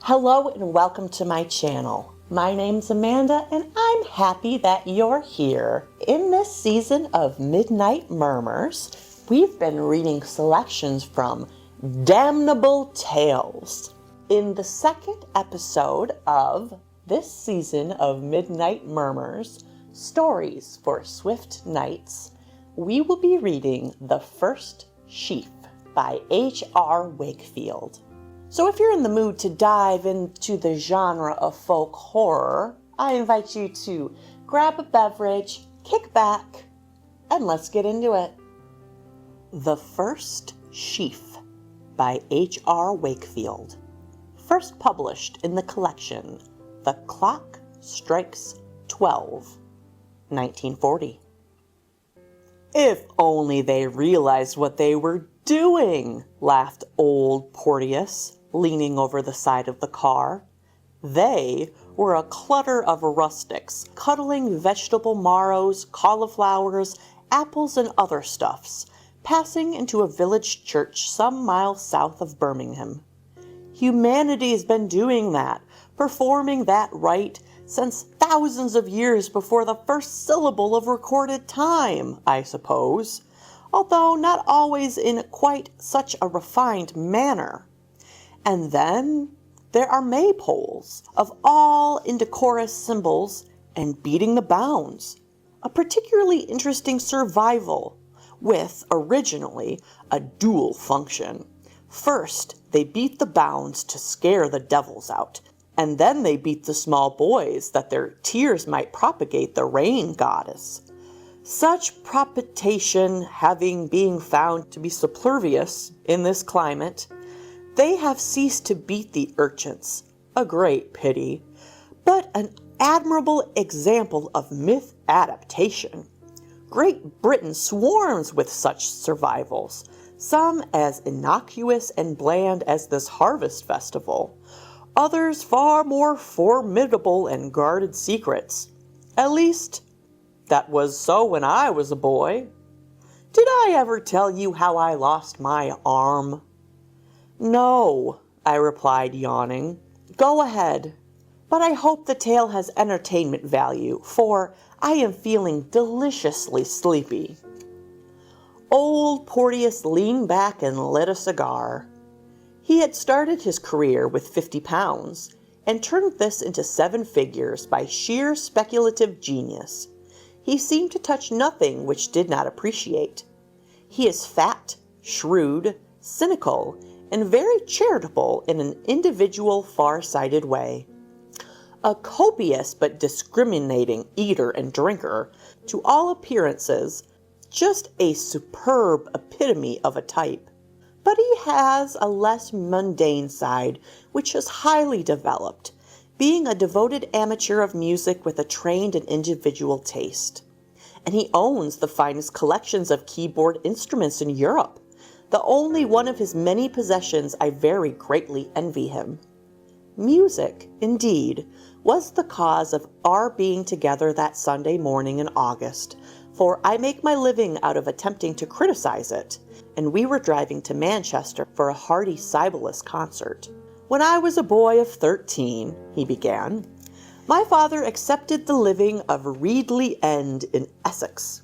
Hello and welcome to my channel. My name's Amanda and I'm happy that you're here. In this season of Midnight Murmurs, we've been reading selections from Damnable Tales. In the second episode of this season of Midnight Murmurs, Stories for Swift Nights, we will be reading The First Sheaf by H.R. Wakefield. So if you're in the mood to dive into the genre of folk horror, I invite you to grab a beverage, kick back, and let's get into it. The First Sheaf by H.R. Wakefield, first published in the collection The Clock Strikes 12, 1940. If only they realized what they were doing, laughed old Porteous, leaning over the side of the car. They were a clutter of rustics, cuddling vegetable marrows, cauliflowers, apples, and other stuffs, passing into a village church some miles south of Birmingham. Humanity's been doing that, performing that rite, since thousands of years before the first syllable of recorded time, I suppose, although not always in quite such a refined manner. And then there are maypoles of all indecorous symbols and beating the bounds, a particularly interesting survival with, originally, a dual function. First, they beat the bounds to scare the devils out, and then they beat the small boys that their tears might propagate the rain goddess. Such propitiation being found to be superfluous in this climate, they have ceased to beat the urchins, a great pity, but an admirable example of myth adaptation. Great Britain swarms with such survivals, some as innocuous and bland as this harvest festival, others far more formidable and guarded secrets. At least, that was so when I was a boy. Did I ever tell you how I lost my arm? No, I replied, yawning. Go ahead. But I hope the tale has entertainment value, for I am feeling deliciously sleepy. Old Porteous leaned back and lit a cigar. He had started his career with £50 and turned this into 7 figures by sheer speculative genius. He seemed to touch nothing which did not appreciate. He is fat, shrewd, cynical, and very charitable in an individual, far-sighted way. A copious but discriminating eater and drinker, to all appearances, just a superb epitome of a type. But he has a less mundane side which is highly developed, being a devoted amateur of music with a trained and individual taste. And he owns the finest collections of keyboard instruments in Europe, the only one of his many possessions I very greatly envy him. Music, indeed, was the cause of our being together that Sunday morning in August, for I make my living out of attempting to criticize it, and we were driving to Manchester for a hearty Sibylus concert. When I was a boy of 13, he began, my father accepted the living of Reedley End in Essex.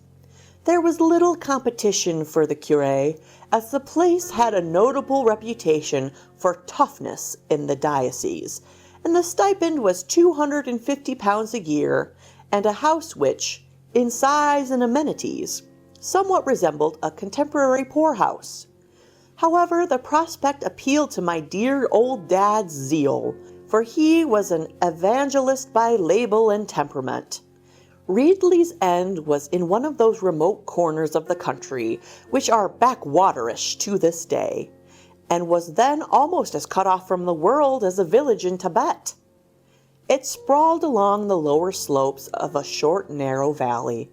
There was little competition for the curé, as the place had a notable reputation for toughness in the diocese, and the stipend was £250 a year, and a house which, in size and amenities, somewhat resembled a contemporary poorhouse. However, the prospect appealed to my dear old dad's zeal, for he was an evangelist by label and temperament. Reedley's End was in one of those remote corners of the country which are backwaterish to this day, and was then almost as cut off from the world as a village in Tibet. It sprawled along the lower slopes of a short, narrow valley,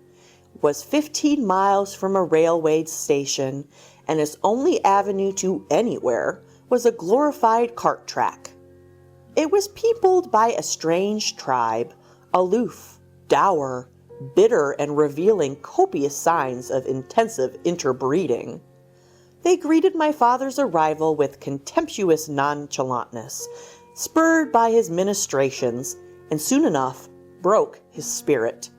was 15 miles from a railway station, and its only avenue to anywhere was a glorified cart track. It was peopled by a strange tribe, aloof, dour, bitter, and revealing copious signs of intensive interbreeding. They greeted my father's arrival with contemptuous nonchalantness, spurred by his ministrations, and soon enough broke his spirit.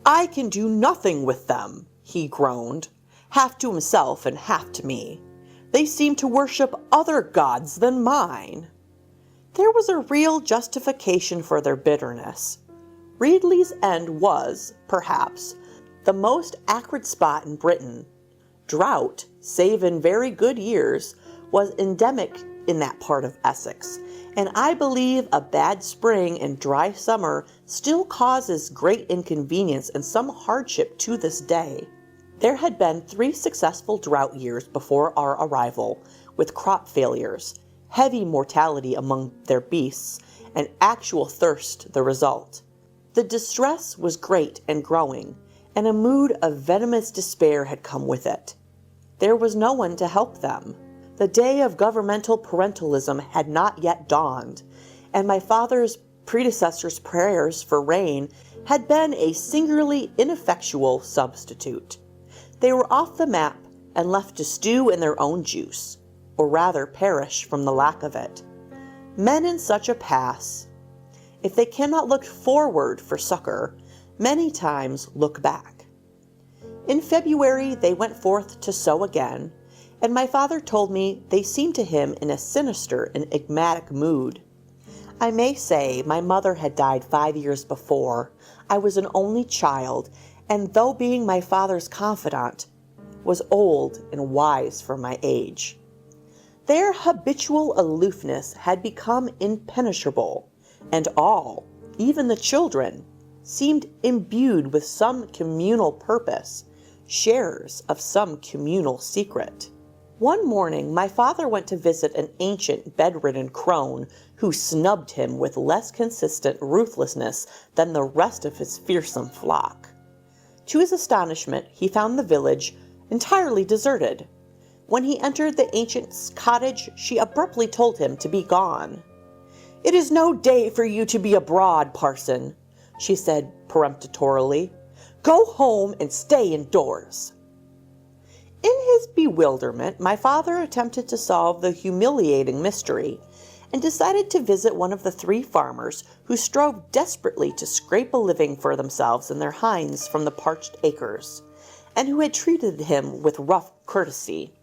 "I can do nothing with them," he groaned, half to himself and half to me. "They seem to worship other gods than mine." There was a real justification for their bitterness. Reedley's End was, perhaps, the most acrid spot in Britain. Drought, save in very good years, was endemic in that part of Essex, and I believe a bad spring and dry summer still causes great inconvenience and some hardship to this day. There had been 3 successful drought years before our arrival, with crop failures, heavy mortality among their beasts, and actual thirst the result. The distress was great and growing, and a mood of venomous despair had come with it. There was no one to help them. The day of governmental parentalism had not yet dawned, and my father's predecessor's prayers for rain had been a singularly ineffectual substitute. They were off the map and left to stew in their own juice, or rather perish from the lack of it. Men in such a pass, if they cannot look forward for succor, many times look back. In February they went forth to sow again, and my father told me they seemed to him in a sinister and enigmatic mood. I may say my mother had died 5 years before. I was an only child, and though being my father's confidant, was old and wise for my age. Their habitual aloofness had become impenetrable, and all, even the children, seemed imbued with some communal purpose, sharers of some communal secret. One morning my father went to visit an ancient bedridden crone who snubbed him with less consistent ruthlessness than the rest of his fearsome flock. To his astonishment, he found the village entirely deserted. When he entered the ancient's cottage, she abruptly told him to be gone. "It is no day for you to be abroad, parson," she said peremptorily. "Go home and stay indoors." In his bewilderment, my father attempted to solve the humiliating mystery, and decided to visit one of the 3 farmers who strove desperately to scrape a living for themselves and their hinds from the parched acres, and who had treated him with rough courtesy.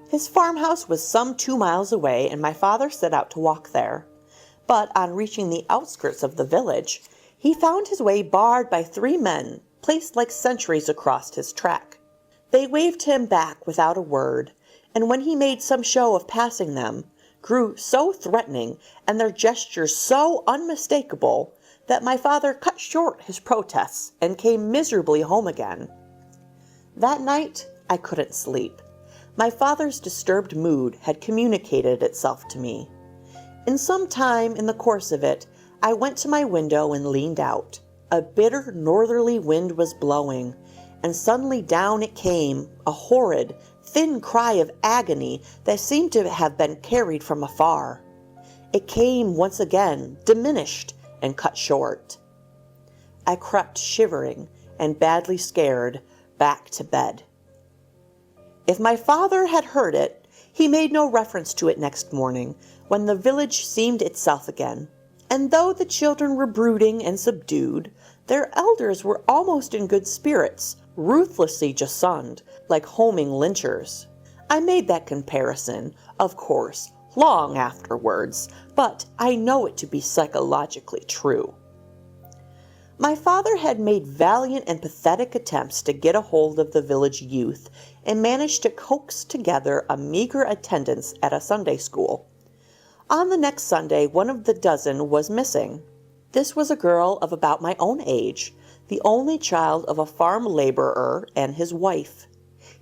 His farmhouse was some 2 miles away, and my father set out to walk there. But on reaching the outskirts of the village, he found his way barred by 3 men placed like sentries across his track. They waved him back without a word, and when he made some show of passing them, grew so threatening and their gestures so unmistakable that my father cut short his protests and came miserably home again. That night I couldn't sleep. My father's disturbed mood had communicated itself to me. In some time in the course of it, I went to my window and leaned out. A bitter northerly wind was blowing, and suddenly down it came, a horrid, thin cry of agony that seemed to have been carried from afar. It came once again, diminished and cut short. I crept shivering and badly scared back to bed. If my father had heard it, he made no reference to it next morning, when the village seemed itself again, and though the children were brooding and subdued, their elders were almost in good spirits, ruthlessly jocund, like homing lynchers. I made that comparison, of course, long afterwards, but I know it to be psychologically true. My father had made valiant and pathetic attempts to get a hold of the village youth, and managed to coax together a meager attendance at a Sunday school. On the next Sunday, one of the dozen was missing. This was a girl of about my own age, the only child of a farm laborer and his wife.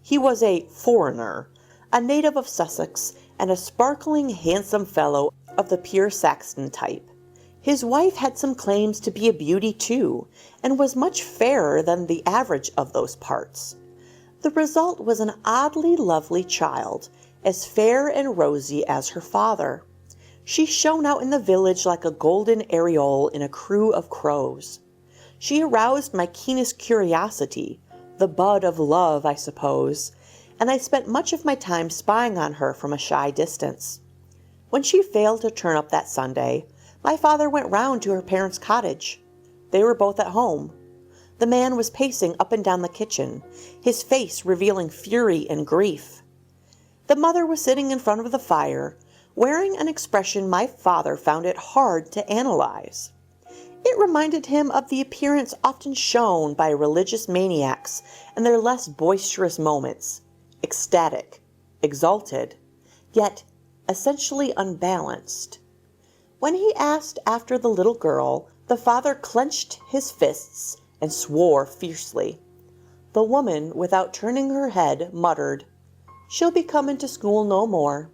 He was a foreigner, a native of Sussex, and a sparkling, handsome fellow of the pure Saxon type. His wife had some claims to be a beauty too, and was much fairer than the average of those parts. The result was an oddly lovely child, as fair and rosy as her father. She shone out in the village like a golden aureole in a crew of crows. She aroused my keenest curiosity, the bud of love, I suppose, and I spent much of my time spying on her from a shy distance. When she failed to turn up that Sunday, My father went round to her parents' cottage. They were both at home. The man was pacing up and down the kitchen, his face revealing fury and grief. The mother was sitting in front of the fire, wearing an expression my father found it hard to analyze. It reminded him of the appearance often shown by religious maniacs in their less boisterous moments, ecstatic, exalted, yet essentially unbalanced. When he asked after the little girl, the father clenched his fists and swore fiercely. The woman, without turning her head, muttered, "She'll be coming to school no more."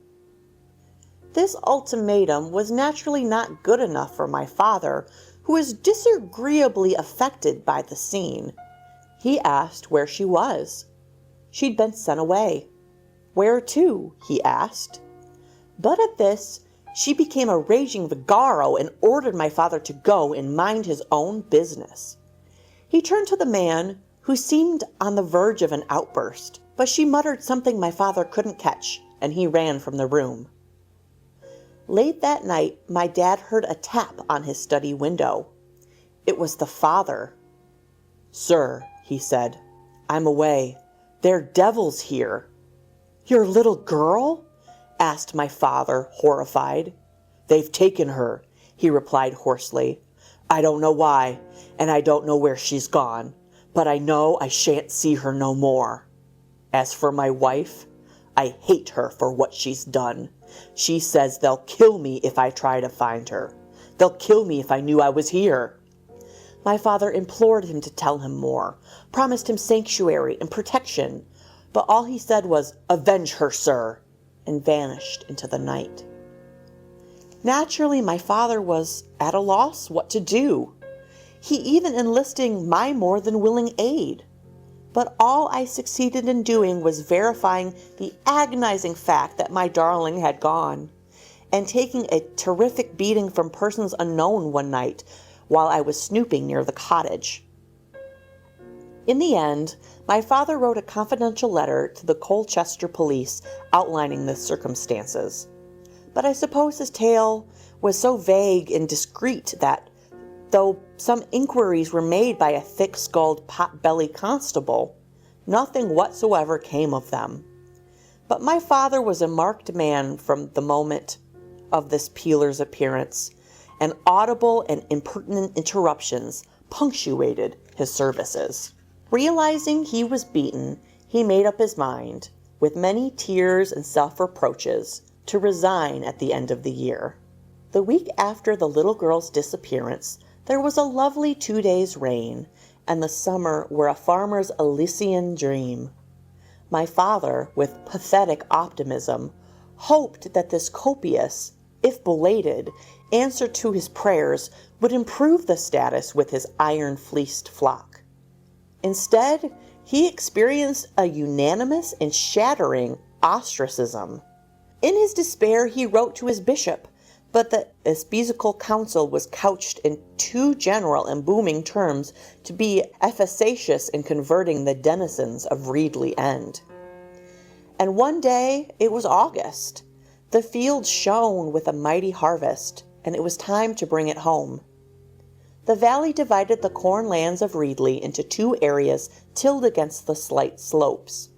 This ultimatum was naturally not good enough for my father, who was disagreeably affected by the scene. He asked where she was. She'd been sent away. Where to? He asked. But at this, she became a raging vigaro and ordered my father to go and mind his own business. He turned to the man, who seemed on the verge of an outburst, but she muttered something my father couldn't catch, and he ran from the room. Late that night, my dad heard a tap on his study window. It was the father. "Sir," he said, "I'm away. They're devils here." "Your little girl?" asked my father, horrified. "They've taken her," he replied hoarsely. "I don't know why, and I don't know where she's gone, but I know I shan't see her no more. As for my wife, I hate her for what she's done. She says they'll kill me if I try to find her. They'll kill me if I knew I was here." My father implored him to tell him more, promised him sanctuary and protection, but all he said was, "Avenge her, sir," and vanished into the night. Naturally, my father was at a loss what to do. He even enlisting my more than willing aid. But all I succeeded in doing was verifying the agonizing fact that my darling had gone, and taking a terrific beating from persons unknown one night while I was snooping near the cottage. In the end, my father wrote a confidential letter to the Colchester police outlining the circumstances. But I suppose his tale was so vague and discreet that, though some inquiries were made by a thick-skulled, pot-bellied constable, nothing whatsoever came of them. But my father was a marked man from the moment of this peeler's appearance, and audible and impertinent interruptions punctuated his services. Realizing he was beaten, he made up his mind, with many tears and self-reproaches, to resign at the end of the year. The week after the little girl's disappearance, there was a lovely 2 days' rain, and the summer were a farmer's Elysian dream. My father, with pathetic optimism, hoped that this copious, if belated, answer to his prayers would improve the status with his iron-fleeced flock. Instead, he experienced a unanimous and shattering ostracism. In his despair, he wrote to his bishop, but the episcopal council was couched in too general and booming terms to be efficacious in converting the denizens of Reedley End. And one day, it was August. The fields shone with a mighty harvest, and it was time to bring it home. The valley divided the corn lands of Reedley into 2 areas tilled against the slight slopes.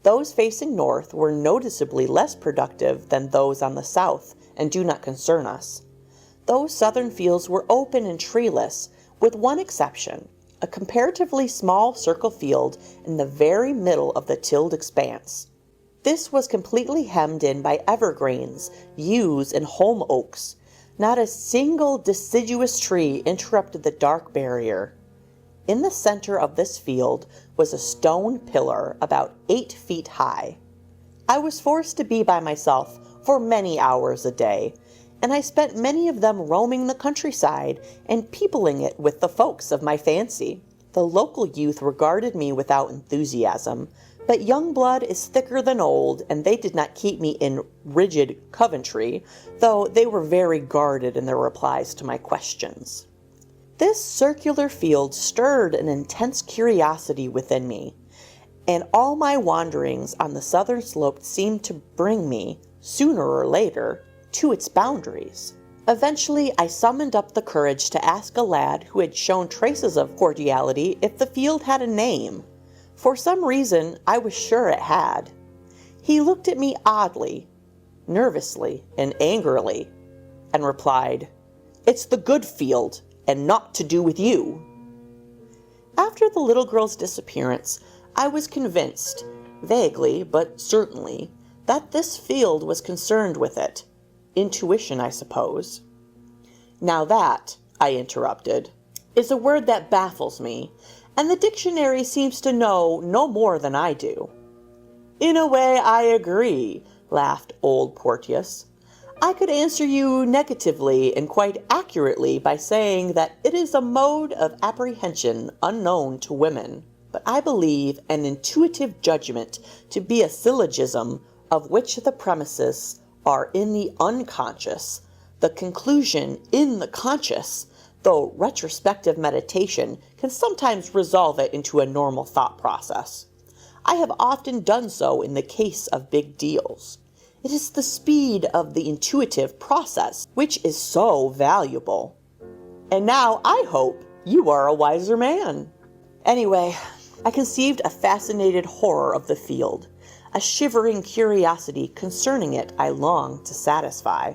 Those facing north were noticeably less productive than those on the south, and do not concern us. Those southern fields were open and treeless, with one exception, a comparatively small circle field in the very middle of the tilled expanse. This was completely hemmed in by evergreens, yews, and holm oaks. Not a single deciduous tree interrupted the dark barrier. In the center of this field was a stone pillar about 8 feet high. I was forced to be by myself for many hours a day, and I spent many of them roaming the countryside and peopling it with the folks of my fancy. The local youth regarded me without enthusiasm, but young blood is thicker than old, and they did not keep me in rigid Coventry, though they were very guarded in their replies to my questions. This circular field stirred an intense curiosity within me, and all my wanderings on the southern slope seemed to bring me, sooner or later, to its boundaries. Eventually, I summoned up the courage to ask a lad who had shown traces of cordiality if the field had a name. For some reason, I was sure it had. He looked at me oddly, nervously, and angrily, and replied, "It's the good field, and naught to do with you." After the little girl's disappearance, I was convinced, vaguely but certainly, that this field was concerned with it. Intuition, I suppose. Now that, I interrupted, is a word that baffles me, and the dictionary seems to know no more than I do. In a way, I agree, laughed old Porteous. I could answer you negatively and quite accurately by saying that it is a mode of apprehension unknown to women, but I believe an intuitive judgment to be a syllogism of which the premises are in the unconscious, the conclusion in the conscious, though retrospective meditation can sometimes resolve it into a normal thought process. I have often done so in the case of big deals. It is the speed of the intuitive process which is so valuable. And now I hope you are a wiser man. Anyway, I conceived a fascinated horror of the field, a shivering curiosity concerning it I longed to satisfy.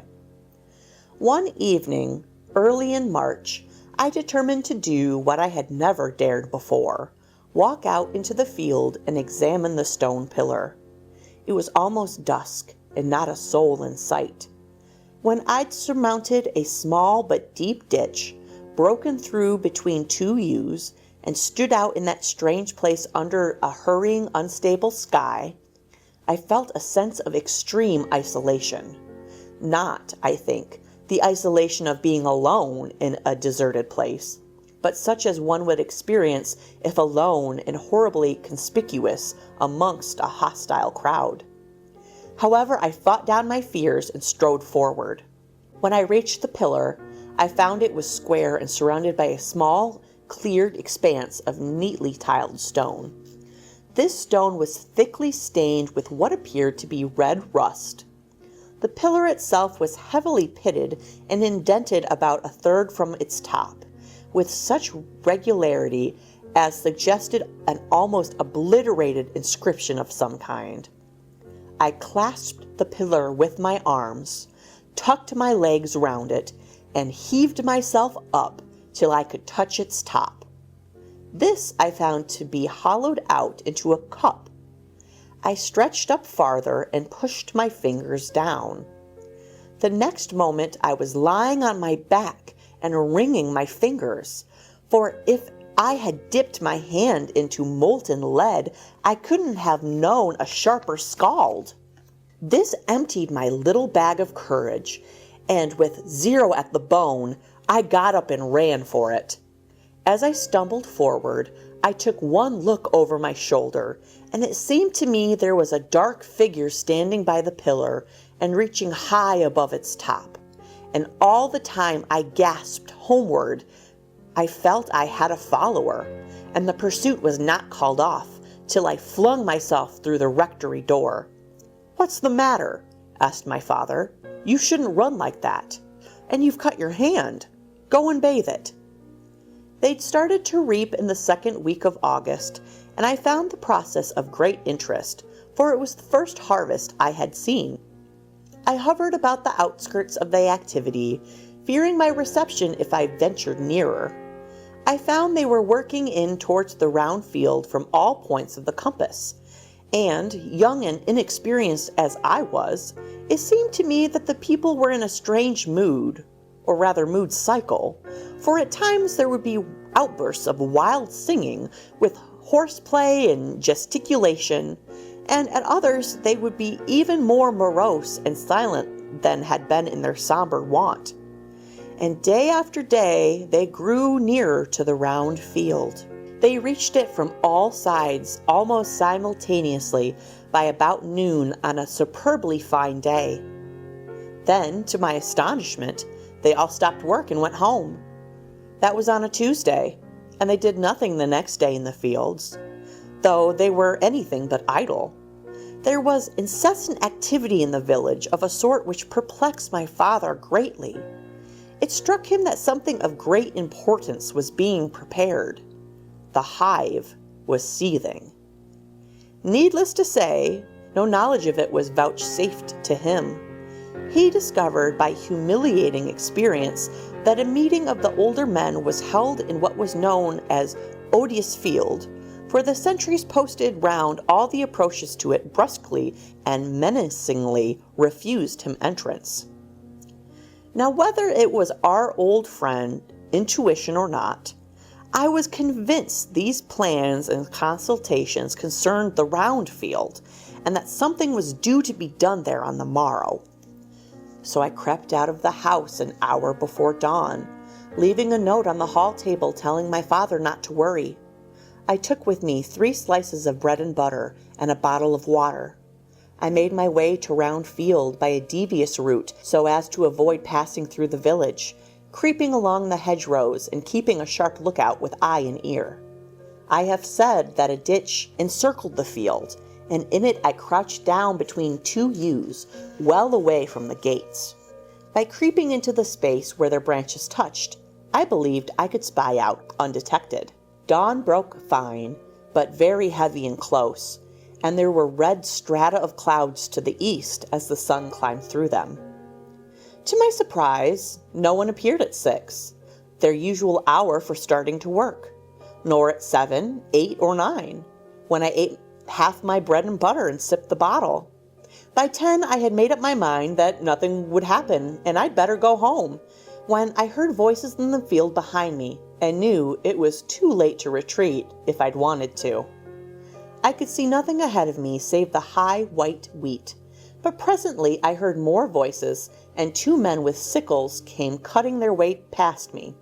One evening, early in March, I determined to do what I had never dared before, walk out into the field and examine the stone pillar. It was almost dusk, and not a soul in sight, when I'd surmounted a small but deep ditch, broken through between two yews, and stood out in that strange place under a hurrying, unstable sky, I felt a sense of extreme isolation. Not, I think, the isolation of being alone in a deserted place, but such as one would experience if alone and horribly conspicuous amongst a hostile crowd. However, I fought down my fears and strode forward. When I reached the pillar, I found it was square and surrounded by a small, cleared expanse of neatly tiled stone. This stone was thickly stained with what appeared to be red rust. The pillar itself was heavily pitted and indented about a third from its top, with such regularity as suggested an almost obliterated inscription of some kind. I clasped the pillar with my arms, tucked my legs round it, and heaved myself up till I could touch its top. This I found to be hollowed out into a cup. I stretched up farther and pushed my fingers down. The next moment I was lying on my back and wringing my fingers, for if I had dipped my hand into molten lead, I couldn't have known a sharper scald. This emptied my little bag of courage, and with 0 at the bone, I got up and ran for it. As I stumbled forward, I took one look over my shoulder, and it seemed to me there was a dark figure standing by the pillar and reaching high above its top. And all the time I gasped homeward, I felt I had a follower, and the pursuit was not called off till I flung myself through the rectory door. "What's the matter?" asked my father. "You shouldn't run like that. And you've cut your hand. Go and bathe it." They'd started to reap in the second week of August, and I found the process of great interest, for it was the first harvest I had seen. I hovered about the outskirts of the activity, fearing my reception if I ventured nearer. I found they were working in towards the round field from all points of the compass, and, young and inexperienced as I was, it seemed to me that the people were in a strange mood, or rather mood cycle, for at times there would be outbursts of wild singing with horseplay and gesticulation, and at others they would be even more morose and silent than had been in their somber wont. And day after day they grew nearer to the round field. They reached it from all sides almost simultaneously by about noon on a superbly fine day. Then, to my astonishment, they all stopped work and went home. That was on a Tuesday, and they did nothing the next day in the fields, though they were anything but idle. There was incessant activity in the village of a sort which perplexed my father greatly. It struck him that something of great importance was being prepared. The hive was seething. Needless to say, no knowledge of it was vouchsafed to him. He discovered by humiliating experience that a meeting of the older men was held in what was known as Odious Field, for the sentries posted round all the approaches to it brusquely and menacingly refused him entrance. Now, whether it was our old friend, intuition or not, I was convinced these plans and consultations concerned the round field, and that something was due to be done there on the morrow. So I crept out of the house an hour before dawn, leaving a note on the hall table telling my father not to worry. I took with me 3 slices of bread and butter and a bottle of water. I made my way to Round Field by a devious route so as to avoid passing through the village, creeping along the hedgerows and keeping a sharp lookout with eye and ear. I have said that a ditch encircled the field, and in it I crouched down between 2 yews, well away from the gates. By creeping into the space where their branches touched, I believed I could spy out undetected. Dawn broke fine, but very heavy and close, and there were red strata of clouds to the east as the sun climbed through them. To my surprise, no one appeared at 6, their usual hour for starting to work, nor at 7, 8, or 9, when I ate half my bread and butter and sipped the bottle. By 10, I had made up my mind that nothing would happen and I'd better go home, when I heard voices in the field behind me and knew it was too late to retreat if I'd wanted to. I could see nothing ahead of me save the high white wheat, but presently I heard more voices, and 2 men with sickles came cutting their way past me.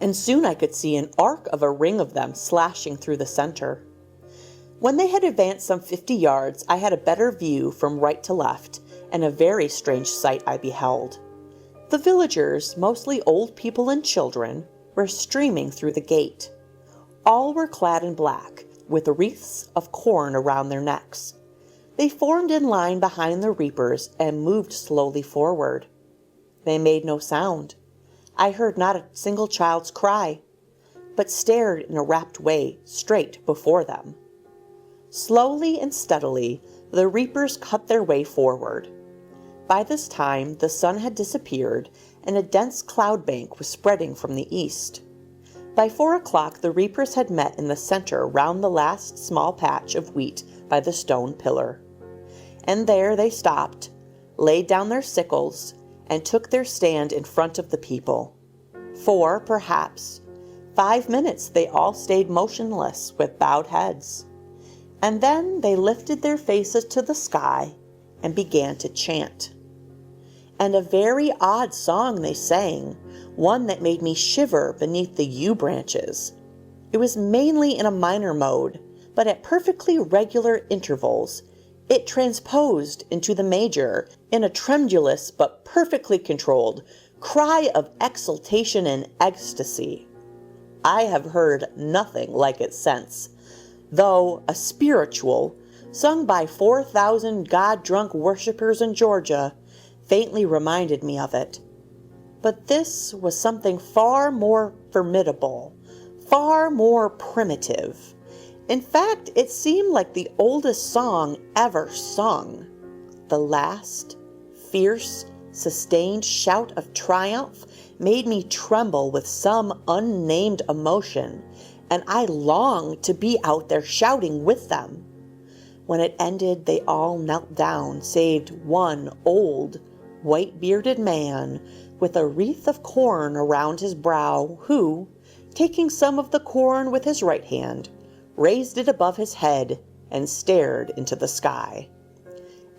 And soon I could see an arc of a ring of them slashing through the center. When they had advanced some 50 yards, I had a better view from right to left, and a very strange sight I beheld. The villagers, mostly old people and children, were streaming through the gate. All were clad in black, with wreaths of corn around their necks. They formed in line behind the reapers and moved slowly forward. They made no sound. I heard not a single child's cry, but stared in a rapt way straight before them. Slowly and steadily, the reapers cut their way forward. By this time, the sun had disappeared, and a dense cloud bank was spreading from the east. By 4 o'clock, the reapers had met in the center round the last small patch of wheat by the stone pillar. And there they stopped, laid down their sickles, and took their stand in front of the people. For, perhaps, 5 minutes they all stayed motionless with bowed heads. And then they lifted their faces to the sky and began to chant. And a very odd song they sang, one that made me shiver beneath the yew branches. It was mainly in a minor mode, but at perfectly regular intervals, it transposed into the major in a tremulous but perfectly controlled cry of exultation and ecstasy. I have heard nothing like it since, though a spiritual, sung by 4,000 God-drunk worshippers in Georgia, faintly reminded me of it. But this was something far more formidable, far more primitive. In fact, it seemed like the oldest song ever sung. The last, fierce, sustained shout of triumph made me tremble with some unnamed emotion, and I longed to be out there shouting with them. When it ended, they all knelt down, save one old, white-bearded man with a wreath of corn around his brow, who, taking some of the corn with his right hand, raised it above his head and stared into the sky.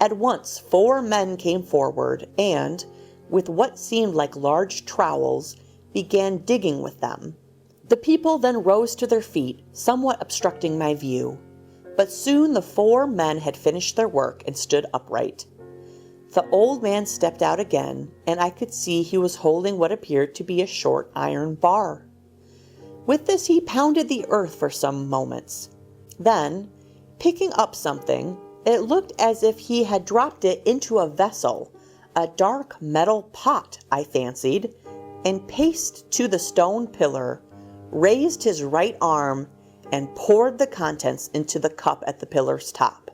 At once 4 men came forward and, with what seemed like large trowels, began digging with them. The people then rose to their feet, somewhat obstructing my view. But soon the 4 men had finished their work and stood upright. The old man stepped out again, and I could see he was holding what appeared to be a short iron bar. With this he pounded the earth for some moments. Then, picking up something, it looked as if he had dropped it into a vessel, A dark metal pot, I fancied, and paced to the stone pillar, raised his right arm, and poured the contents into the cup at the pillar's top.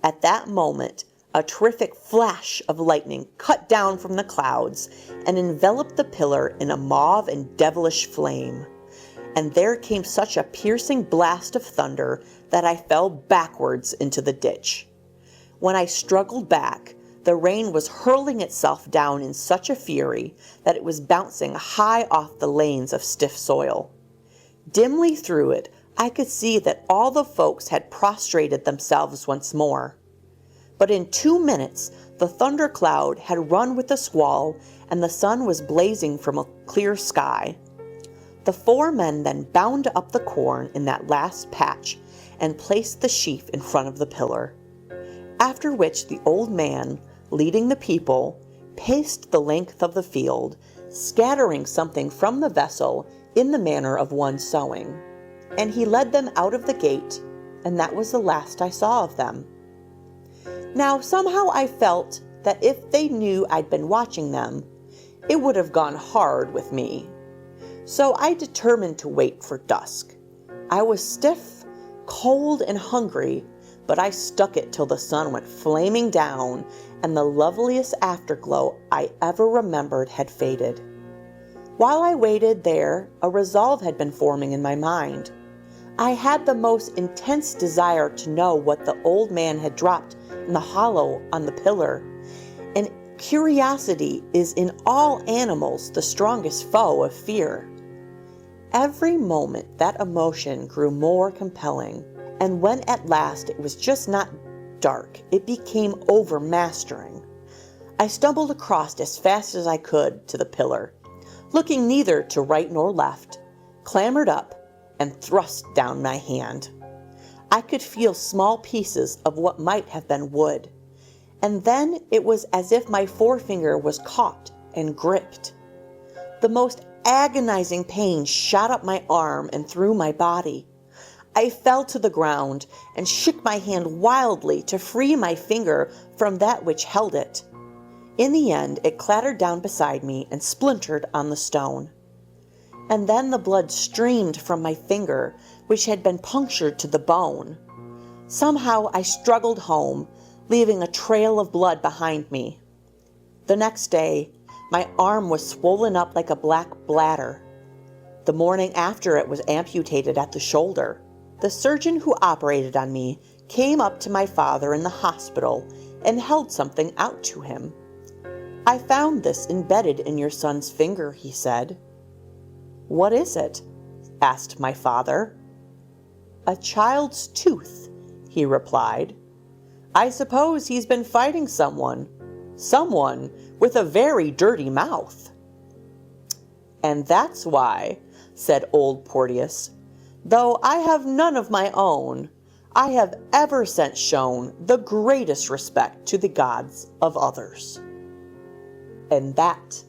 At that moment, a terrific flash of lightning cut down from the clouds and enveloped the pillar in a mauve and devilish flame. And there came such a piercing blast of thunder that I fell backwards into the ditch. When I struggled back, the rain was hurling itself down in such a fury that it was bouncing high off the lanes of stiff soil. Dimly through it, I could see that all the folks had prostrated themselves once more. But in 2 minutes, the thundercloud had run with the squall, and the sun was blazing from a clear sky. The 4 men then bound up the corn in that last patch and placed the sheaf in front of the pillar. After which the old man, leading the people, paced the length of the field, scattering something from the vessel in the manner of one sowing. And he led them out of the gate, and that was the last I saw of them. Now somehow I felt that if they knew I'd been watching them, it would have gone hard with me. So I determined to wait for dusk. I was stiff, cold, and hungry, but I stuck it till the sun went flaming down and the loveliest afterglow I ever remembered had faded. While I waited there, a resolve had been forming in my mind. I had the most intense desire to know what the old man had dropped in the hollow on the pillar, and curiosity is in all animals the strongest foe of fear. Every moment that emotion grew more compelling, and when at last it was just not dark, it became overmastering. I stumbled across as fast as I could to the pillar, looking neither to right nor left, clambered up, and thrust down my hand. I could feel small pieces of what might have been wood, and then it was as if my forefinger was caught and gripped. The most agonizing pain shot up my arm and through my body. I fell to the ground and shook my hand wildly to free my finger from that which held it. In the end, it clattered down beside me and splintered on the stone. And then the blood streamed from my finger, which had been punctured to the bone. Somehow I struggled home, leaving a trail of blood behind me. The next day, my arm was swollen up like a black bladder. The morning after, it was amputated at the shoulder. The surgeon who operated on me came up to my father in the hospital and held something out to him. "I found this embedded in your son's finger," he said. "What is it?" asked my father. "A child's tooth," he replied. "I suppose he's been fighting someone with a very dirty mouth." "And that's why," said old Porteous, "though I have none of my own, I have ever since shown the greatest respect to the gods of others." And that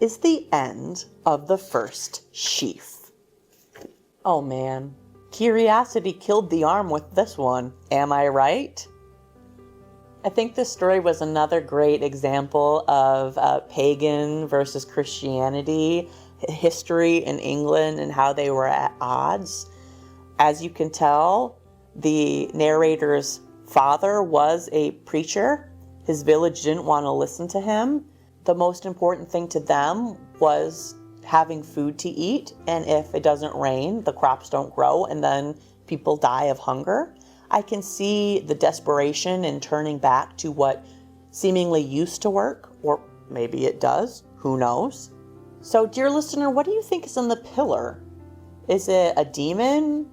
is the end of the first sheaf. Oh man, curiosity killed the arm with this one. Am I right? I think this story was another great example of pagan versus Christianity history in England and how they were at odds. As you can tell, the narrator's father was a preacher. His village didn't want to listen to him. The most important thing to them was having food to eat, and if it doesn't rain, the crops don't grow, and then people die of hunger. I can see the desperation in turning back to what seemingly used to work, or maybe it does, who knows? So, dear listener, what do you think is in the pillar? Is it a demon?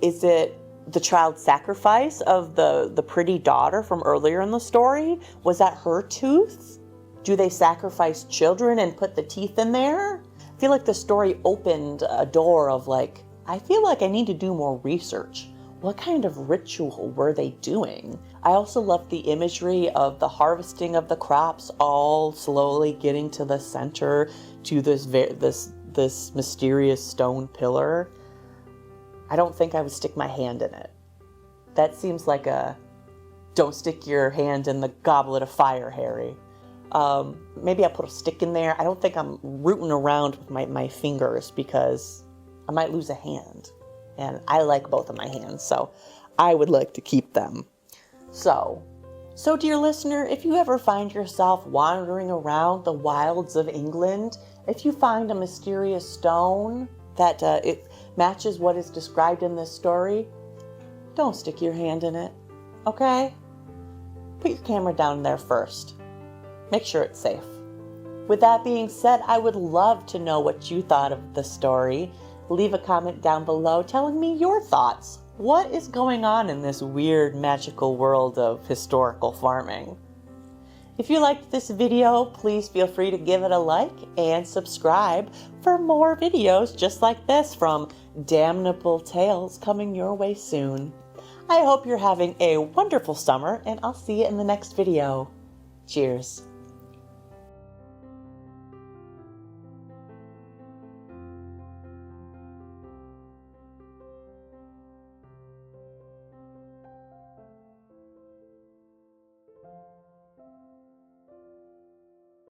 Is it the child sacrifice of the pretty daughter from earlier in the story? Was that her tooth? Do they sacrifice children and put the teeth in there? I feel like the story opened a door of I feel like I need to do more research. What kind of ritual were they doing? I also love the imagery of the harvesting of the crops, all slowly getting to the center, to this mysterious stone pillar. I don't think I would stick my hand in it. That seems like a Don't stick your hand in the goblet of fire, Harry. Maybe I'll put a stick in there. I don't think I'm rooting around with my fingers because I might lose a hand. And I like both of my hands, so I would like to keep them. So dear listener, if you ever find yourself wandering around the wilds of England, if you find a mysterious stone that it matches what is described in this story, don't stick your hand in it, okay? Put your camera down there first. Make sure it's safe. With that being said, I would love to know what you thought of the story. Leave a comment down below telling me your thoughts. What is going on in this weird magical world of historical farming? If you liked this video, please feel free to give it a like and subscribe for more videos just like this from Damnable Tales coming your way soon. I hope you're having a wonderful summer, and I'll see you in the next video. Cheers.